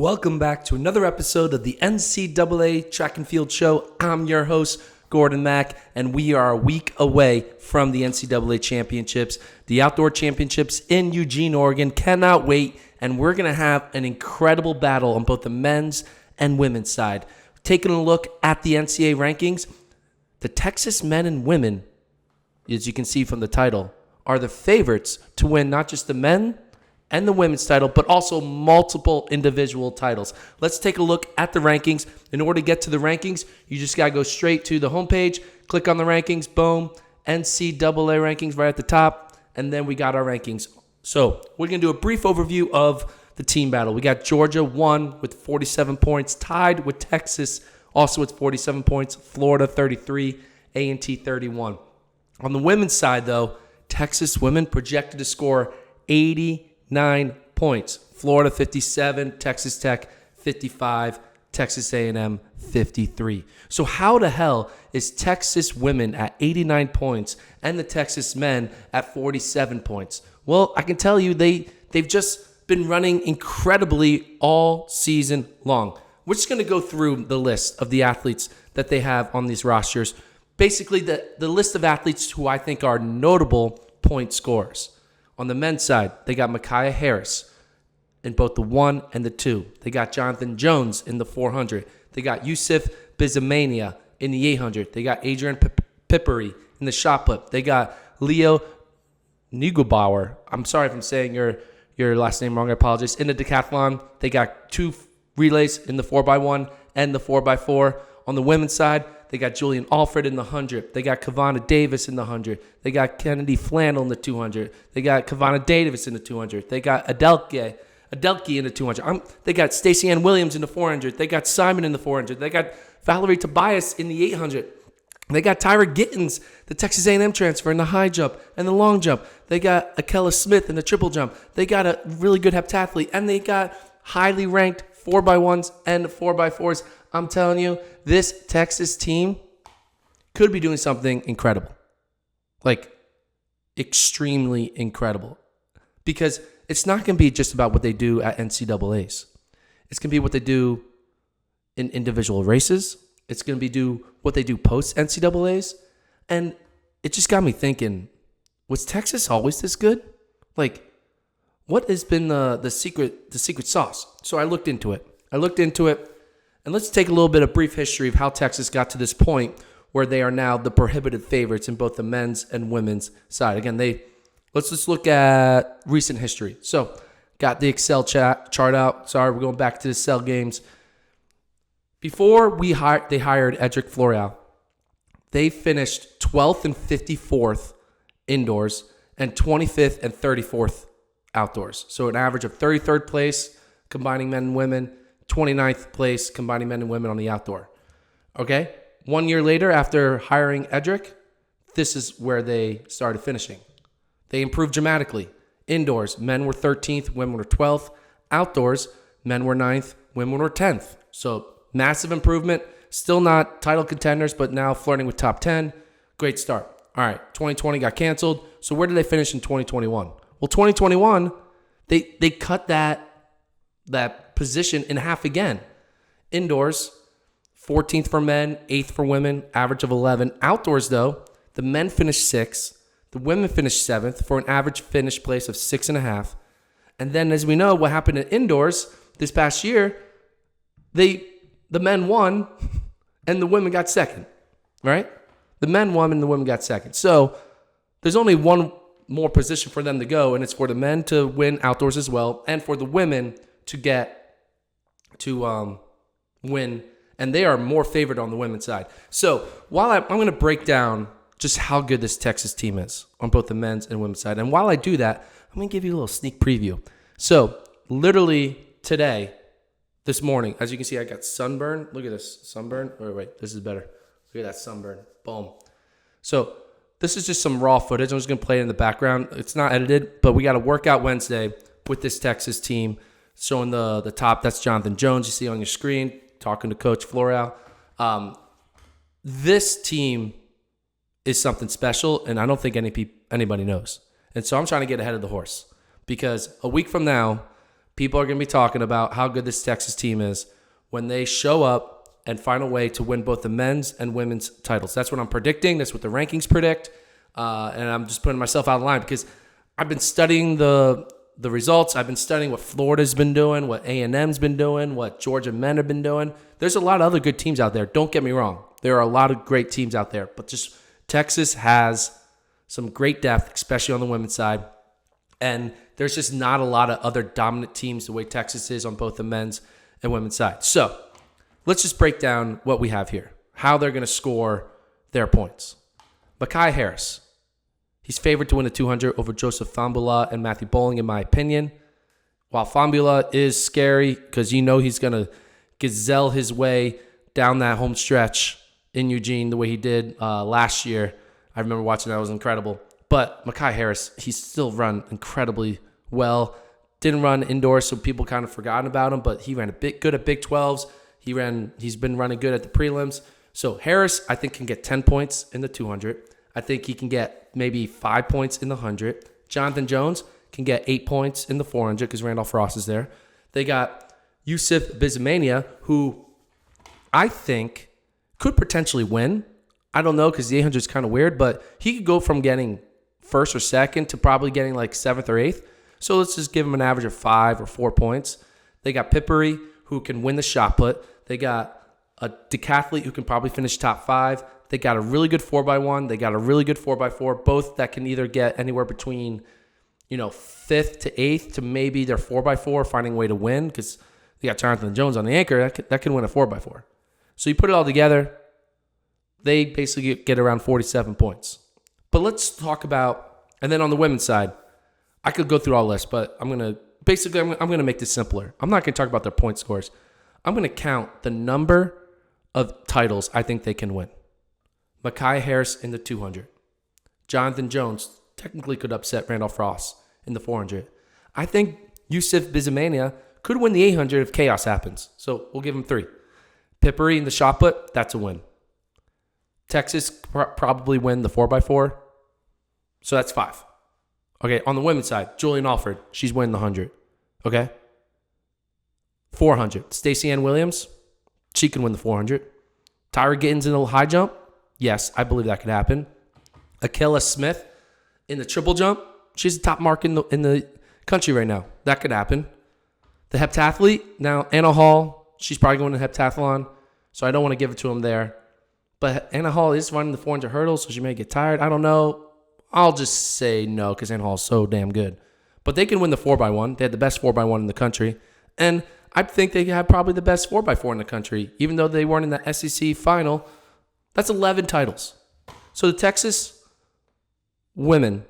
Welcome back to another episode of the NCAA Track and Field Show. I'm your host, Gordon Mack, and we are a week away from the NCAA Championships, the Outdoor Championships in Eugene, Oregon. Cannot wait, and we're going to have an incredible battle on both the men's and women's side. Taking a look at the NCAA rankings, the Texas men and women, as you can see from the title, are the favorites to win not just the men and the women's title, but also multiple individual titles. Let's take a look at the rankings. In order to get to the rankings, you just got to go straight to the homepage, click on the rankings, boom, NCAA rankings right at the top, and then we got our rankings. So we're going to do a brief overview of the team battle. We got Georgia 1 with 47 points, tied with Texas also with 47 points, Florida 33, A&T 31. On the women's side, though, Texas women projected to score 89 points. Florida 57, Texas Tech 55, Texas A&M 53. So how the hell is Texas women at 89 points and the Texas men at 47 points? Well, I can tell you they've just been running incredibly all season long. We're just going to go through the list of the athletes that they have on these rosters. Basically, the list of athletes who I think are notable point scorers. On the men's side, they got Micaiah Harris in both the 1 and the 2. They got Jonathan Jones in the 400. They got Yusuf Bizamania in the 800. They got Adrian Pippery in the shot put. They got Leo Nigelbauer. I'm sorry if I'm saying your last name wrong. I apologize. In the decathlon, they got 2 relays in the 4x1 and the 4x4. On the women's side, they got Julian Alfred in the 100. They got Kavana Davis in the 100. They got Kennedy Flannel in the 200. They got Kavana Davis in the 200. They got Adelke in the 200. They got Stacey Ann Williams in the 400. They got Simon in the 400. They got Valerie Tobias in the 800. They got Tyra Gittens, the Texas A&M transfer, in the high jump and the long jump. They got Akella Smith in the triple jump. They got a really good heptathlete. And they got highly ranked 4x1s and 4x4s. I'm telling you, this Texas team could be doing something incredible. Like, extremely incredible. Because it's not going to be just about what they do at NCAAs. It's going to be what they do in individual races. It's going to be what they do post-NCAAs. And it just got me thinking, was Texas always this good? Like, what has been the secret sauce? So I looked into it. And let's take a little bit of brief history of how Texas got to this point where they are now the prohibitive favorites in both the men's and women's side. Again, let's just look at recent history. So, got the Excel chart out. Sorry, we're going back to the cell games. Before they hired Edric Floreal, they finished 12th and 54th indoors and 25th and 34th outdoors. So an average of 33rd place, combining men and women, 29th place, combining men and women on the outdoor. Okay? 1 year later, after hiring Edric, this is where they started finishing. They improved dramatically. Indoors, men were 13th, women were 12th. Outdoors, men were 9th, women were 10th. So massive improvement. Still not title contenders, but now flirting with top 10. Great start. All right, 2020 got canceled. So where did they finish in 2021? Well, 2021, they cut that position in half again. Indoors, 14th for men, 8th for women, average of 11. Outdoors, though, the men finished 6th, the women finished 7th for an average finish place of 6.5. And then, as we know, what happened in indoors this past year, the men won and the women got second, right? The men won and the women got second. So there's only one more position for them to go, and it's for the men to win outdoors as well, and for the women to win, and they are more favored on the women's side. So while I'm going to break down just how good this Texas team is on both the men's and women's side, and while I do that, I'm going to give you a little sneak preview. So literally today, this morning, as you can see, I got sunburn. Look at this sunburn. Wait, this is better. Look at that sunburn. Boom. So this is just some raw footage. I'm just going to play it in the background. It's not edited, but we got a workout Wednesday with this Texas team. Showing the top, that's Jonathan Jones you see on your screen, talking to Coach Floreal. This team is something special, and I don't think anybody knows. And so I'm trying to get ahead of the horse because a week from now, people are going to be talking about how good this Texas team is when they show up and find a way to win both the men's and women's titles. That's what I'm predicting. That's what the rankings predict. And I'm just putting myself out of line because I've been studying the results. I've been studying what Florida's been doing, what A&M's been doing, what Georgia men have been doing. There's a lot of other good teams out there. Don't get me wrong. There are a lot of great teams out there. But just Texas has some great depth, especially on the women's side. And there's just not a lot of other dominant teams the way Texas is on both the men's and women's side. So let's just break down what we have here, how they're going to score their points. Mekhi Harris, he's favored to win the 200 over Joseph Fambula and Matthew Bowling, in my opinion. While Fambula is scary because he's going to gazelle his way down that home stretch in Eugene the way he did last year. I remember watching that. It was incredible. But Mekhi Harris, he's still run incredibly well. Didn't run indoors, so people kind of forgotten about him, but he ran a bit good at Big 12s. He's been running good at the prelims. So Harris, I think, can get 10 points in the 200. I think he can get maybe 5 points in the 100. Jonathan Jones can get 8 points in the 400 because Randolph Ross is there. They got Yusuf Bizmania, who I think could potentially win. I don't know because the 800 is kind of weird, but he could go from getting first or second to probably getting like 7th or 8th. So let's just give him an average of 5 or 4 points. They got Pippery, who can win the shot put. They got a decathlete who can probably finish top 5. They got a really good 4x1. They got a really good 4x4, both that can either get anywhere between, 5th to 8th to maybe their 4x4, finding a way to win because they got Jonathan Jones on the anchor. That can win a 4x4. So you put it all together, they basically get around 47 points. But let's talk about, and then on the women's side, I could go through all this, but I'm going to make this simpler. I'm not going to talk about their point scores. I'm going to count the number of titles I think they can win. Mekhi Harris in the 200. Jonathan Jones technically could upset Randolph Ross in the 400. I think Yusuf Bizmania could win the 800 if chaos happens. So we'll give him 3. Pippery in the shot put, that's a win. Texas probably win the 4x4. So that's 5. Okay, on the women's side, Julian Alford, she's winning the 100. Okay? 400. Stacey Ann Williams, she can win the 400. Tyra Gittens in the high jump, yes, I believe that could happen. Akela Smith in the triple jump, she's the top mark in the country right now. That could happen. The heptathlete, now Anna Hall, she's probably going to heptathlon, so I don't want to give it to him there. But Anna Hall is running the 400 hurdles, so she may get tired. I don't know. I'll just say no because Anna Hall is so damn good. But they can win the 4x1. They had the best 4x1 in the country. And I think they have probably the best 4x4 in the country. Even though they weren't in the SEC final, that's 11 titles. So the Texas women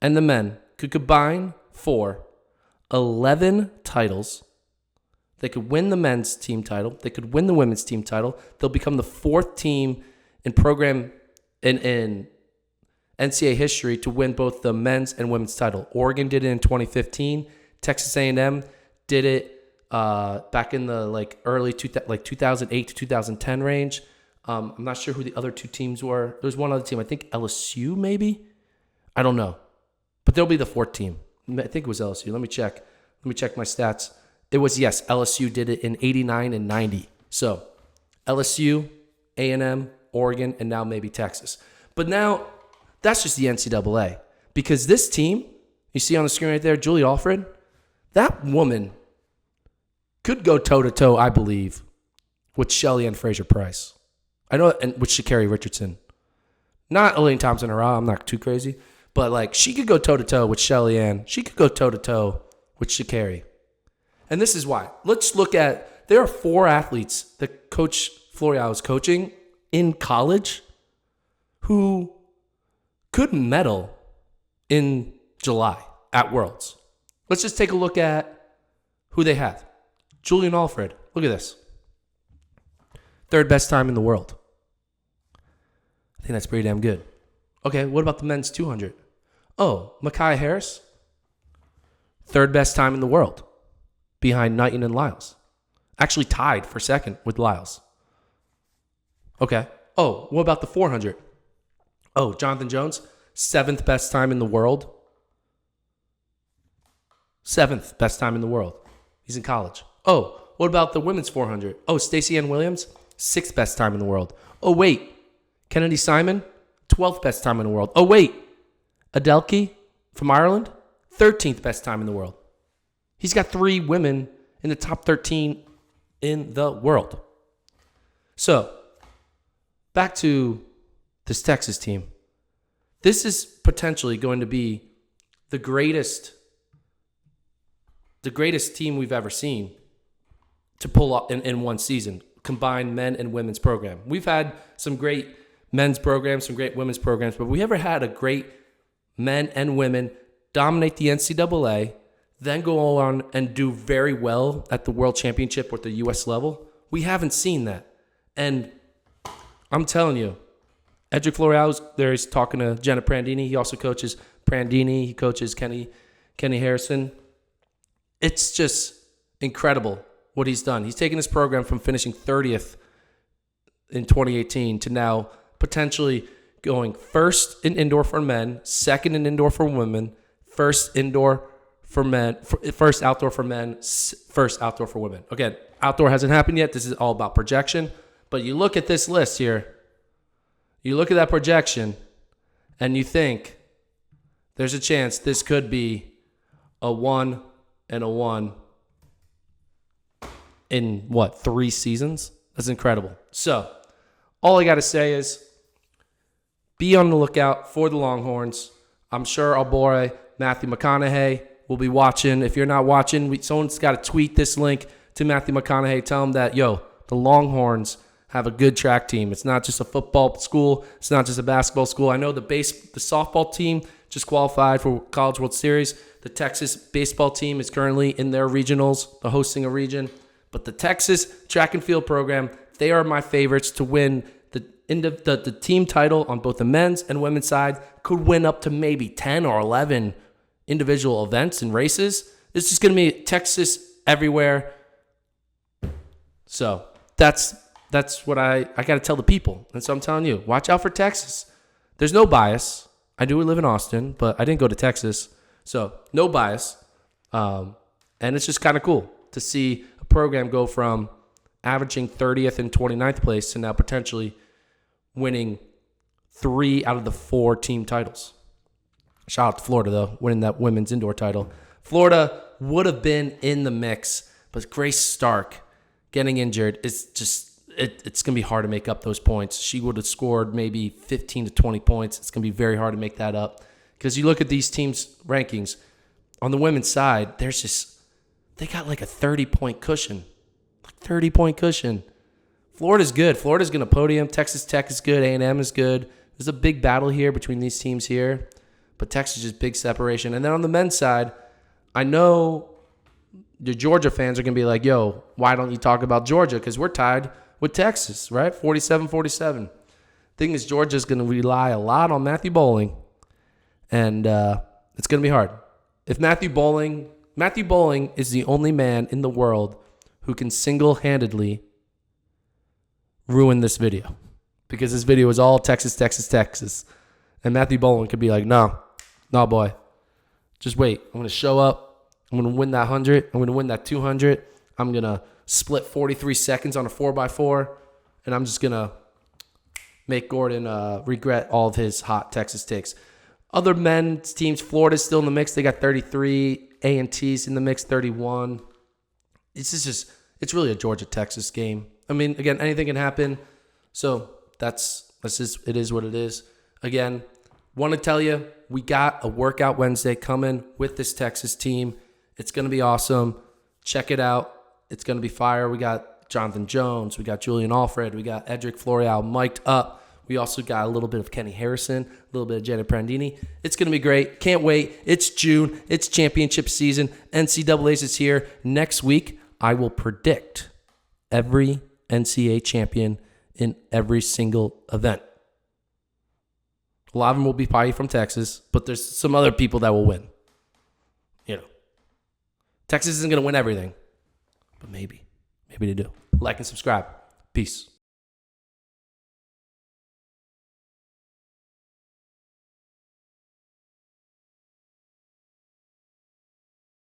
and the men could combine for 11 titles. They could win the men's team title. They could win the women's team title. They'll become the 4th team in program in NCAA history to win both the men's and women's title. Oregon did it in 2015. Texas A&M did it back in the early 2008 to 2010 range. I'm not sure who the other 2 teams were. There's one other team. I think LSU maybe. I don't know, but they'll be the 4th team. I think it was LSU. Let me check my stats. It was, yes, LSU did it in 89 and 90. So LSU, A&M, Oregon, and now maybe Texas. But now that's just the NCAA because this team, you see on the screen right there, Julie Alfred, that woman could go toe-to-toe, I believe, with Shelly Ann Fraser-Price. I know, and with Sha'Carri Richardson. Not Elaine Thompson-Herah, I'm not too crazy, but she could go toe-to-toe with Shelly Ann. She could go toe-to-toe with Sha'Carri. And this is why. Let's look at, there are 4 athletes that Coach Floreal is coaching in college who could medal in July at Worlds. Let's just take a look at who they have. Julian Alfred. Look at this. 3rd best time in the world. I think that's pretty damn good. Okay, what about the men's 200? Oh, Mekhi Harris. 3rd best time in the world. Behind Knighton and Lyles. Actually tied for 2nd with Lyles. Okay. Oh, what about the 400? Oh, Jonathan Jones. 7th best time in the world. 7th best time in the world. He's in college. Oh, what about the women's 400? Oh, Stacey Ann Williams, 6th best time in the world. Oh, wait. Kennedy Simon, 12th best time in the world. Oh, wait. Adelke from Ireland, 13th best time in the world. He's got 3 women in the top 13 in the world. So, back to this Texas team. This is potentially going to be the greatest team we've ever seen to pull up in one season, combined men and women's program. We've had some great men's programs, some great women's programs, but we ever had a great men and women dominate the NCAA, then go on and do very well at the World Championship or the U.S. level? We haven't seen that. And I'm telling you, Edric Floreal's there. He's talking to Jenna Prandini. He also coaches Prandini. He coaches Kenny Harrison. It's just incredible what he's done. He's taken this program from finishing 30th in 2018 to now potentially going first in indoor for men, second in indoor for women, first indoor for men, first outdoor for men, first outdoor for women. Again, outdoor hasn't happened yet. This is all about projection. But you look at this list here, you look at that projection, and you think there's a chance this could be a 1 and a 1 in, 3 seasons? That's incredible. So, all I got to say is be on the lookout for the Longhorns. I'm sure our boy Matthew McConaughey will be watching. If you're not watching, someone's got to tweet this link to Matthew McConaughey. Tell him that, the Longhorns have a good track team. It's not just a football school. It's not just a basketball school. I know the softball team just qualified for College World Series. The Texas baseball team is currently in their regionals, hosting a region. But the Texas track and field program, they are my favorites to win the team title on both the men's and women's side. Could win up to maybe 10 or 11 individual events and races. It's just going to be Texas everywhere. So that's what I got to tell the people. And so I'm telling you, watch out for Texas. There's no bias. I do live in Austin, but I didn't go to Texas. So no bias. And it's just kind of cool to see a program go from averaging 30th and 29th place to now potentially winning 3 out of the 4 team titles. Shout out to Florida, though, winning that women's indoor title. Florida would have been in the mix, but Grace Stark getting injured is just, it's going to be hard to make up those points. She would have scored maybe 15 to 20 points. It's going to be very hard to make that up. Because you look at these teams' rankings, on the women's side, they got like a 30-point cushion. 30-point cushion. Florida's good. Florida's going to podium. Texas Tech is good. A&M is good. There's a big battle here between these teams here. But Texas is big separation. And then on the men's side, I know the Georgia fans are going to be like, why don't you talk about Georgia? Because we're tied with Texas, right? 47-47. Thing is, Georgia's going to rely a lot on Matthew Bowling. And it's going to be hard. If Matthew Bowling is the only man in the world who can single-handedly ruin this video. Because this video is all Texas, Texas, Texas. And Matthew Bowling could be like, no, boy. Just wait. I'm going to show up. I'm going to win that 100. I'm going to win that 200. I'm going to split 43 seconds on a 4x4. And I'm just going to make Gordon regret all of his hot Texas takes. Other men's teams, Florida's still in the mix. They got 33. A&T's in the mix, 31. It's really a Georgia-Texas game. I mean, again, anything can happen. So it is what it is. Again, want to tell you, we got a workout Wednesday coming with this Texas team. It's going to be awesome. Check it out. It's going to be fire. We got Jonathan Jones. We got Julian Alfred. We got Edric Floreal mic'd up. We also got a little bit of Kenny Harrison, a little bit of Jenna Prandini. It's going to be great. Can't wait. It's June. It's championship season. NCAAs is here. Next week, I will predict every NCAA champion in every single event. A lot of them will be probably from Texas, but there's some other people that will win. Texas isn't going to win everything, but maybe they do. Like and subscribe. Peace.